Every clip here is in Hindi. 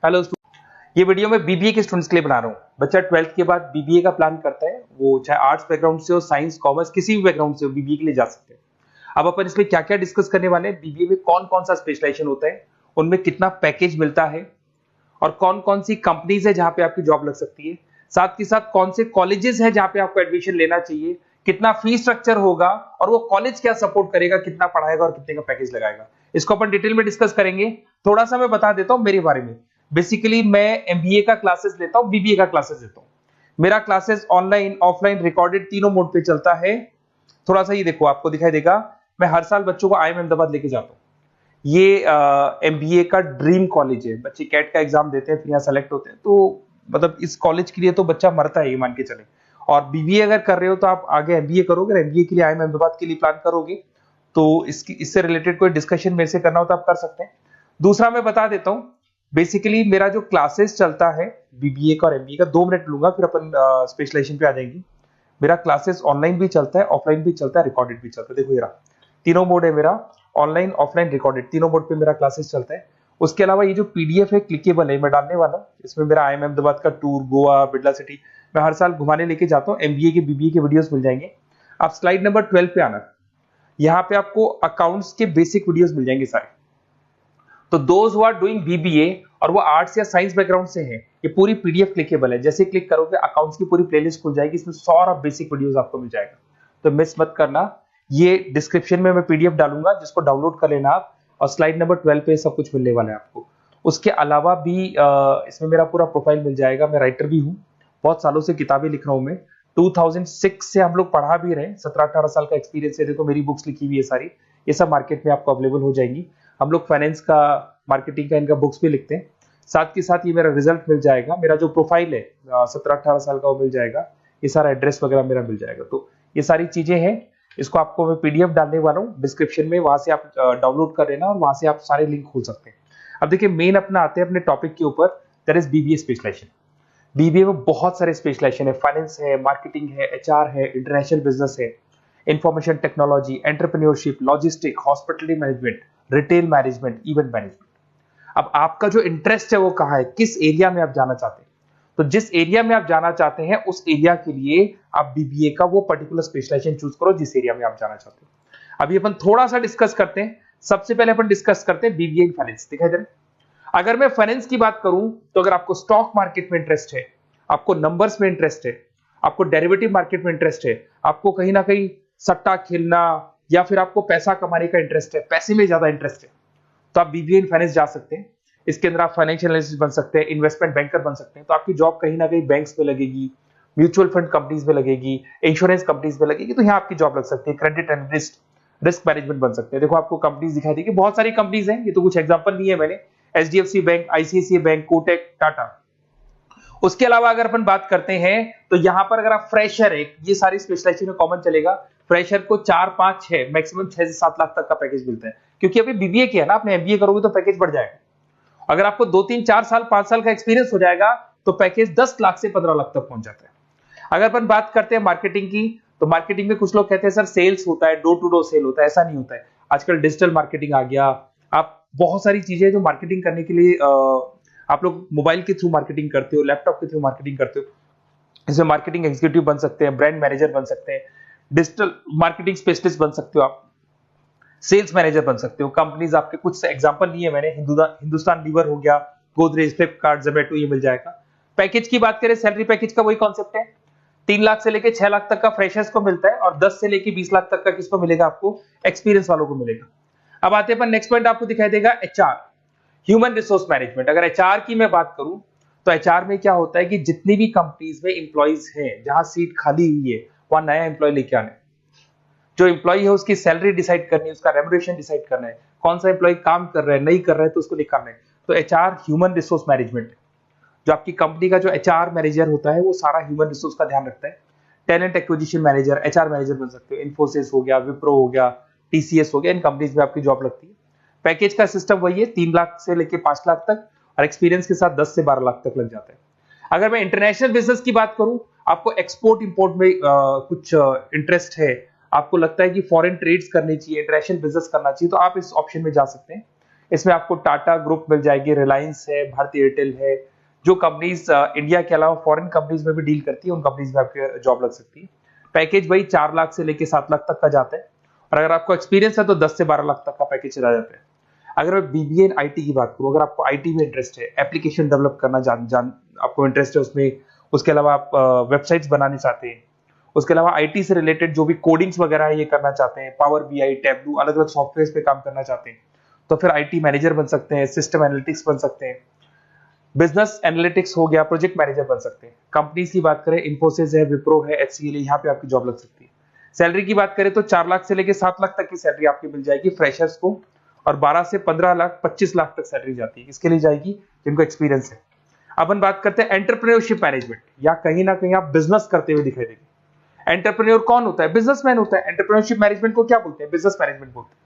हेलो, ये वीडियो मैं बीबीए के स्टूडेंट्स के लिए बना रहा हूँ। बच्चा 12th के बाद बीबीए का प्लान करता है, वो चाहे आर्ट्स बैकग्राउंड से हो, साइंस, कॉमर्स, किसी भी बैकग्राउंड से हो, बीबीए के लिए जा सकते हैं। अब अपन इसमें क्या क्या डिस्कस करने वाले हैं, बीबीए में कौन कौन सा स्पेशलाइजेशन होता है, उनमें कितना पैकेज मिलता है और कौन कौन सी कंपनीज है जहां पे आपकी जॉब लग सकती है, साथ के साथ कौन से कॉलेजेस है जहां पे आपको एडमिशन लेना चाहिए, कितना फी स्ट्रक्चर होगा और वो कॉलेज क्या सपोर्ट करेगा, कितना पढ़ाएगा और कितने का पैकेज लगाएगा, इसको अपन डिटेल में डिस्कस करेंगे। थोड़ा सा मैं बता देता हूं मेरे बारे में। बेसिकली मैं एमबीए का क्लासेस लेता हूं, बीबीए का क्लासेस देता हूं। मेरा क्लासेस ऑनलाइन, ऑफलाइन, रिकॉर्डेड तीनों मोड पे चलता है। थोड़ा सा ये देखो, आपको दिखाई देगा, मैं हर साल बच्चों को आईएम अहमदाबाद लेके जाता हूँ। ये एमबीए का ड्रीम कॉलेज है। बच्चे कैट का एग्जाम देते हैं, फिर यहाँ सेलेक्ट होते हैं, तो मतलब इस कॉलेज के लिए तो बच्चा मरता है, ये मान के चले। और बीबीए अगर कर रहे हो तो आप आगे एमबीए करोगे, एमबीए के लिए आईएम अहमदाबाद के लिए प्लान करोगे, तो इससे रिलेटेड कोई डिस्कशन मेरे से करना हो तो आप कर सकते हैं। दूसरा मैं बता देता हूँ, बेसिकली मेरा जो क्लासेस चलता है बीबीए का और एमबीए का, 2 मिनट लूंगा फिर अपन स्पेशलाइजेशन पे आ जाएंगे। मेरा क्लासेस ऑनलाइन भी चलता है, ऑफलाइन भी चलता है, रिकॉर्डेड भी चलता है। देखो ये रहा, तीनों मोड है मेरा, ऑनलाइन, ऑफलाइन, रिकॉर्डेड, तीनों मोड पे मेरा क्लासेस चलता है। उसके अलावा ये जो पीडीएफ है, क्लिकेबल है, मैं डालने वाला हूं। इसमें मेरा आईएम अहमदाबाद का टूर, गोवा, बिरला सिटी, मैं हर साल घुमाने लेके जाता हूँ। एमबीए के, बीबीए के वीडियोस मिल जाएंगे। आप स्लाइड नंबर 12 पे आना, यहाँ पे आपको अकाउंट्स के बेसिक वीडियोस मिल जाएंगे सारे। तो those who are doing BBA और वो आर्ट्स या साइंस बैकग्राउंड से हैं, ये पूरी पीडीएफ क्लिकेबल है। जैसे क्लिक करोगे अकाउंट्स की पूरी प्लेलिस्ट खुल जाएगी, इसमें सारा बेसिक वीडियोस आपको मिल जाएगा, तो मिस मत करना। ये डिस्क्रिप्शन में मैं पीडीएफ डालूंगा, जिसको डाउनलोड कर लेना आप, और स्लाइड नंबर 12 पे सब कुछ मिलने वाला है आपको। उसके अलावा भी इसमें मेरा पूरा प्रोफाइल मिल जाएगा। मैं राइटर भी हूँ, बहुत सालों से किताबें लिख रहा हूँ मैं। 2006 से हम लोग पढ़ा भी रहे, 17-18 साल का एक्सपीरियंस है। देखो मेरी बुक्स लिखी हुई है सारी, ये सब मार्केट में आपको अवेलेबल हो जाएंगी। हम लोग फाइनेंस का, मार्केटिंग का, इनका बुक्स भी लिखते हैं। साथ के साथ ये मेरा रिजल्ट मिल जाएगा, मेरा जो प्रोफाइल है 17-18 साल का वो मिल जाएगा, ये सारा एड्रेस वगैरह मेरा मिल जाएगा। तो ये सारी चीजें हैं, इसको आपको मैं पीडीएफ डालने वाला हूँ डिस्क्रिप्शन में, वहां से आप डाउनलोड कर लेना और वहां से आप सारे लिंक खोल सकते हैं। अब देखिए मेन अपना आते हैं अपने टॉपिक के ऊपर, that is BBA specialization. BBA में बहुत सारे स्पेशलाइजेशन है, फाइनेंस है, मार्केटिंग है, एचआर है, इंटरनेशनल बिजनेस है, information technology, entrepreneurship, logistic, hospitality management, retail management, event management. अब आपका जो इंटरेस्ट है वो कहाँ है, किस एरिया में आप जाना चाहते हैं, तो जिस एरिया में आप जाना चाहते हैं उस एरिया के लिए आप बीबीए का वो पर्टिकुलर स्पेशलाइजेशन चूज करो जिस एरिया में आप जाना चाहते हो। अभी अपन थोड़ा सा डिस्कस करते हैं। सबसे पहले अपन डिस्कस करते हैं बीबीए इन फाइनेंस। दिखाई दे रहा है? अगर मैं फाइनेंस की बात करूं तो अगर आपको स्टॉक मार्केट में इंटरेस्ट है, आपको नंबर्स में इंटरेस्ट है, आपको डेरिवेटिव मार्केट में इंटरेस्ट है, आपको कहीं ना कहीं सट्टा खेलना या फिर आपको पैसा कमाने का इंटरेस्ट है, पैसे में ज्यादा इंटरेस्ट है, तो आप बीबीए इन फाइनेंस जा सकते हैं। इसके अंदर आप फाइनेंशियल एनालिस्ट बन सकते हैं, इन्वेस्टमेंट बैंकर बन सकते हैं। तो आपकी जॉब कहीं ना कहीं बैंक्स में लगेगी, म्यूचुअल फंड कंपनीज में लगेगी, इंश्योरेंस कंपनीज में लगेगी, तो यहाँ आपकी जॉब लग सकती है। क्रेडिट एनालिस्ट, रिस्क मैनेजमेंट बन सकते हैं। देखो आपको कंपनीज दिखाई देगी, बहुत सारी कंपनीज हैं, ये तो कुछ एग्जांपल नहीं है मैंने, HDFC bank, ICICI bank, Kotak, Tata. उसके अलावा अगर अपन बात करते हैं तो यहाँ पर अगर आप फ्रेशर है, ये सारी स्पेशलाइजेशन में कॉमन चलेगा। फ्रेशर को 4, 5, 6, मैक्सिमम 6 से 7 लाख तक का पैकेज मिलता है, क्योंकि अभी बीबीए किया ना आपने, एमबीए करोगे तो पैकेज बढ़ जाएगा। अगर आपको 2, 3, 4 साल, 5 साल का एक्सपीरियंस हो जाएगा तो पैकेज 10 लाख से 15 लाख तक पहुंच जाता है। अगर अपन बात करते हैं मार्केटिंग की, तो मार्केटिंग में कुछ लोग कहते हैं सर सेल्स होता है, डोर टू डोर सेल होता है, ऐसा नहीं होता है। आजकल डिजिटल मार्केटिंग आ गया, आप बहुत सारी चीजें जो मार्केटिंग करने के लिए आप लोग मोबाइल के थ्रू मार्केटिंग करते हो, लैपटॉप के थ्रू मार्केटिंग करते हो। इसमें मार्केटिंग एग्जीक्यूटिव बन सकते हैं, ब्रांड मैनेजर बन सकते हैं, डिजिटल मार्केटिंग स्पेशलिस्ट बन सकते हो, आप सेल्स मैनेजर बन सकते हो। कंपनीज आपके कुछ एग्जांपल लिए मैंने, हिंदुस्तान लीवर हो गया, गोदरेज, फ्लिपकार्ट, जोमेटो, ये मिल जाएगा। पैकेज की बात करें, सैलरी पैकेज का वही कॉन्सेप्ट है, 3 लाख से लेके 6 लाख तक का फ्रेशर्स को मिलता है और 10 से लेके 20 लाख तक का किसको मिलेगा, आपको एक्सपीरियंस वालों को मिलेगा। अब आते हैं नेक्स्ट पॉइंट, आपको दिखाई देगा एचआर, ह्यूमन रिसोर्स मैनेजमेंट। अगर एचआर की मैं बात करूं तो एचआर में क्या होता है कि जितनी भी कंपनीज में इंप्लॉइज हैं, जहां सीट खाली हुई है वहां नया इंप्लॉय लेके आना है। जो इंप्लॉय है उसकी सैलरी डिसाइड करनी है, उसका रेम्युनरेशन डिसाइड करना है, कौन सा इंप्लॉय काम कर रहा है, नहीं कर रहा है तो उसको निकालना है। तो एचआर ह्यूमन रिसोर्स मैनेजमेंट है। जो आपकी कंपनी का जो एचआर मैनेजर होता है वो सारा ह्यूमन रिसोर्स का ध्यान रखता है। Talent acquisition manager, HR manager बन सकते हो। इन्फोसिस हो गया, विप्रो हो गया, टीसीएस हो गया, इन कंपनीज में आपकी जॉब लगती है। पैकेज का सिस्टम वही है, 3 लाख से लेके 5 लाख तक, और एक्सपीरियंस के साथ 10 से 12 लाख तक लग जाता है। अगर मैं इंटरनेशनल बिजनेस की बात करूं, आपको एक्सपोर्ट इंपोर्ट में कुछ इंटरेस्ट है, आपको लगता है कि फॉरेन ट्रेड्स करनी चाहिए, इंटरनेशनल बिजनेस करना चाहिए, तो आप इस ऑप्शन में जा सकते हैं। इसमें आपको टाटा ग्रुप मिल जाएगी, रिलायंस है, भारतीय एयरटेल है, जो कंपनीज इंडिया के अलावा फॉरेन कंपनीज में भी डील करती है, उन कंपनीज में आपकी जॉब लग सकती है। पैकेज वही 4 लाख से लेके 7 लाख तक का जाता है, और अगर आपको एक्सपीरियंस है तो 10 से 12 लाख तक का पैकेज चला जाता है। अगर मैं बीबीए इन आईटी की बात करूं, अगर आपको आईटी में इंटरेस्ट है, एप्लीकेशन डेवलप करना आपको इंटरेस्ट है उसमें, उसके अलावा आप वेबसाइट्स बनाने चाहते हैं, उसके अलावा आईटी से रिलेटेड जो भी कोडिंग्स वगैरह है ये करना चाहते हैं, पावर बीआई, टैबलू, अलग अलग सॉफ्टवेयर पे काम करना चाहते हैं, तो फिर आईटी मैनेजर बन सकते हैं, सिस्टम एनालिटिक्स बन सकते हैं, बिजनेस एनालिटिक्स हो गया, प्रोजेक्ट मैनेजर बन सकते हैं। कंपनीज की बात करें, इन्फोसिस है, विप्रो है, एचसीएल है, यहाँ पे आपकी जॉब लग सकती है। सैलरी की बात करें तो 4 लाख से लेके 7 लाख तक की सैलरी आपकी मिल जाएगी फ्रेशर्स को, और 12 से 15 लाख 25 लाख तक सैलरी जाती है। इसके लिए जाएगी जिनको एक्सपीरियंस है। अपन बात करते हैं एंटरप्रेन्योरशिप मैनेजमेंट, या कहीं ना कहीं आप बिजनेस करते हुए दिखाई देंगे। एंटरप्रेन्योर कौन होता है? बिजनेसमैन होता है। एंटरप्रेन्योरशिप मैनेजमेंट को क्या बोलते हैं? बिजनेस मैनेजमेंट बोलते हैं।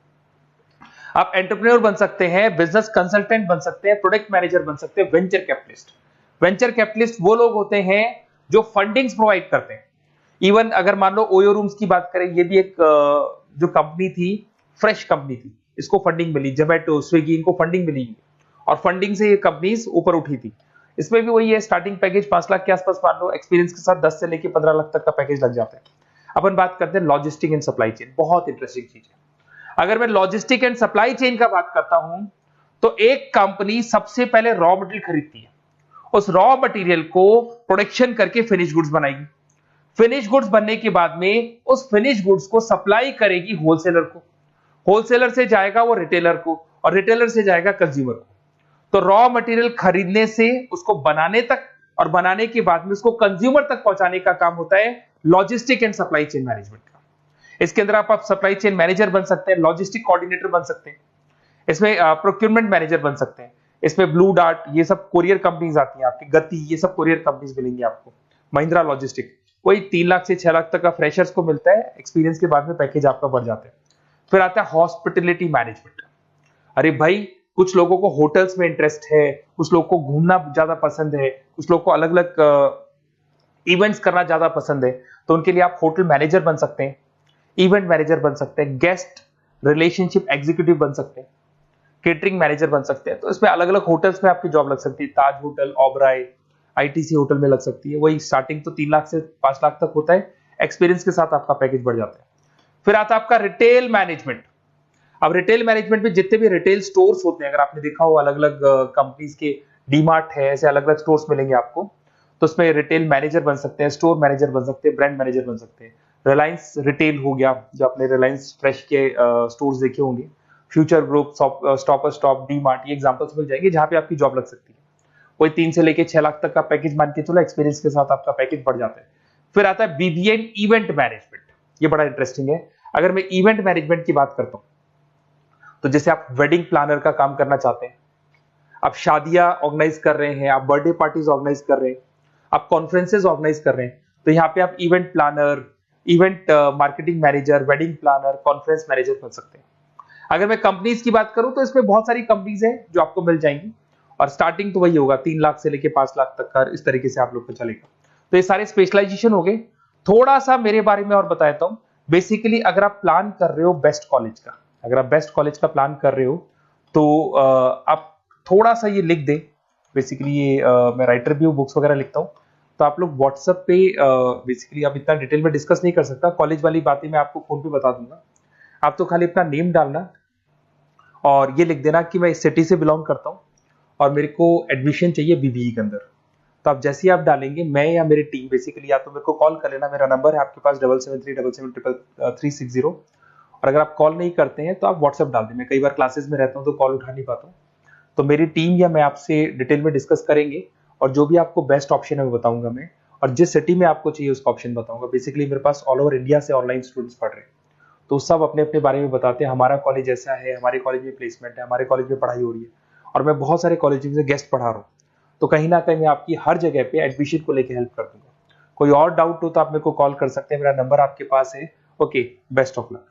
आप एंटरप्रेन्योर बन सकते हैं, बिजनेस कंसल्टेंट बन सकते हैं, प्रोडक्ट मैनेजर बन सकते हैं, वेंचर कैपिटलिस्ट। वेंचर कैपिटलिस्ट वो लोग होते हैं जो फंडिंग्स प्रोवाइड करते हैं। इवन अगर मान लो ओयो रूम्स की बात करें, ये भी एक जो कंपनी थी, फ्रेश कंपनी थी, इसको फंडिंग मिली, जोमैटो, स्विगी, इनको फंडिंग मिली, और फंडिंग से ये कंपनीज ऊपर उठी थी। इसमें भी वही है, स्टार्टिंग पैकेज 5 लाख के आसपास मान लो, एक्सपीरियंस के साथ 10 से लेके 15 लाख तक का पैकेज लग जाता है। अपन बात करते हैं लॉजिस्टिक एंड सप्लाई चेन, बहुत इंटरेस्टिंग चीज है। अगर मैं लॉजिस्टिक एंड सप्लाई चेन का बात करता हूं, तो एक कंपनी सबसे पहले रॉ मटेरियल खरीदती है, उस रॉ मटेरियल को प्रोडक्शन करके फिनिश गुड्स बनाएगी। फिनिश गुड्स बनने के बाद में उस फिनिश गुड्स को सप्लाई करेगी होलसेलर को, होलसेलर से जाएगा वो रिटेलर को, और रिटेलर से जाएगा कंज्यूमर को। तो रॉ मटेरियल खरीदने से उसको बनाने तक, और बनाने के बाद में उसको कंज्यूमर तक पहुंचाने का काम होता है logistic and supply chain management का। इसके अंदर आप सप्लाई चेन मैनेजर बन सकते हैं, लॉजिस्टिक कोऑर्डिनेटर बन सकते हैं, इसमें प्रोक्योरमेंट मैनेजर बन सकते हैं, इसमें ब्लू डार्ट, ये सब कोरियर कंपनीज आती हैं आपकी, गति, ये सब कोरियर कंपनीज मिलेंगी आपको, महिंद्रा लॉजिस्टिक। वही 3 लाख से 6 लाख तक का फ्रेशर्स को मिलता है, एक्सपीरियंस के बाद में पैकेज आपका बढ़ जाता है। फिर आता है हॉस्पिटलिटी मैनेजमेंट। अरे भाई, कुछ लोगों को होटल्स में इंटरेस्ट है, कुछ लोगों को घूमना ज्यादा पसंद है, कुछ लोगों को अलग अलग इवेंट्स करना ज्यादा पसंद है, तो उनके लिए आप होटल मैनेजर बन सकते हैं, इवेंट मैनेजर बन सकते हैं, गेस्ट रिलेशनशिप एग्जीक्यूटिव बन सकते हैं, केटरिंग मैनेजर बन सकते हैं। तो इसमें अलग अलग होटल्स में आपकी जॉब लग सकती है, ताज होटल, ओबराय, आईटीसी होटल में लग सकती है। वही स्टार्टिंग तो 3 लाख से 5 लाख तक होता है, एक्सपीरियंस के साथ आपका पैकेज बढ़ जाता है। फिर आता है आपका रिटेल मैनेजमेंट। अब रिटेल मैनेजमेंट में जितने भी रिटेल स्टोर्स होते हैं, अगर आपने देखा हो अलग अलग कंपनीज के, डीमार्ट है, ऐसे अलग अलग स्टोर्स मिलेंगे आपको, तो उसमें रिटेल मैनेजर बन सकते हैं, स्टोर मैनेजर बन सकते हैं, ब्रांड मैनेजर बन सकते हैं। रिलायंस रिटेल हो गया, जो आपने रिलायंस फ्रेश के स्टोर्स देखे होंगे, future group, stopper stop, DMart, ये एग्जांपल्स मिल जाएंगे जहां पे आपकी जॉब लग सकती है। कोई 3 से लेके 6 लाख तक का पैकेज मान के चलो, एक्सपीरियंस के साथ आपका पैकेज बढ़ जाता है। फिर आता है बीबीए इवेंट मैनेजमेंट, ये बड़ा इंटरेस्टिंग है। अगर मैं इवेंट मैनेजमेंट की बात करता हूं, तो जैसे आप वेडिंग प्लानर का काम करना चाहते हैं, आप शादियां ऑर्गेनाइज कर रहे हैं, आप बर्थडे पार्टीज ऑर्गेनाइज कर रहे हैं, आप कॉन्फ्रेंसेज ऑर्गेनाइज कर रहे हैं, तो यहाँ पे आप event planner, event marketing manager, wedding planner, conference manager बन सकते हैं। अगर मैं कंपनीज की बात करूं, तो इसमें बहुत सारी कंपनीज हैं जो आपको मिल जाएंगी, और स्टार्टिंग तो वही होगा 3 लाख से लेके 5 लाख तक का, इस तरीके से आप लोग का चलेगा। तो ये सारे स्पेशलाइजेशन हो गए। थोड़ा सा मेरे बारे में और बता देता हूं। बेसिकली अगर आप प्लान कर रहे हो बेस्ट कॉलेज का, अगर आप बेस्ट कॉलेज का प्लान कर रहे हो, तो आप थोड़ा सा ये लिख दें। बेसिकली ये मैं राइटर भी हूँ, बुक्स वगैरह लिखता हूँ, तो आप लोग व्हाट्सएप पे, बेसिकली आप इतना डिटेल में डिस्कस नहीं कर सकता, कॉलेज वाली बातें मैं आपको फोन पे बता दूंगा। आप तो खाली अपना नेम डालना और ये लिख देना कि मैं इस सिटी से बिलोंग करता हूँ और मेरे को एडमिशन चाहिए बीबीई के अंदर। तो आप जैसे ही आप डालेंगे, मैं या मेरी टीम बेसिकली, या तो मेरे को कॉल कर लेना, मेरा नंबर है आपके पास 7737733360। और अगर आप कॉल नहीं करते हैं तो आप व्हाट्सएप डाल दें। मैं कई बार क्लासेस में रहता हूँ तो कॉल उठा नहीं पाता हूँ, तो मेरी टीम या मैं आपसे डिटेल में डिस्कस करेंगे, और जो भी आपको बेस्ट ऑप्शन है वो बताऊंगा मैं, और जिस सिटी में आपको चाहिए उसका ऑप्शन बताऊंगा। बेसिकली मेरे पास ऑल ओवर इंडिया से ऑनलाइन स्टूडेंट्स पढ़ रहे हैं, तो सब अपने अपने बारे में बताते हैं, हमारा कॉलेज ऐसा है, हमारे कॉलेज में प्लेसमेंट है, हमारे कॉलेज में पढ़ाई हो रही है, और मैं बहुत सारे कॉलेज में गेस्ट पढ़ा रहा हूँ। तो कहीं ना कहीं मैं आपकी हर जगह पे एडमिशन को लेकर हेल्प कर दूंगा। कोई और डाउट हो तो आप मेरे को कॉल कर सकते हैं, मेरा नंबर आपके पास है। Okay, best of luck.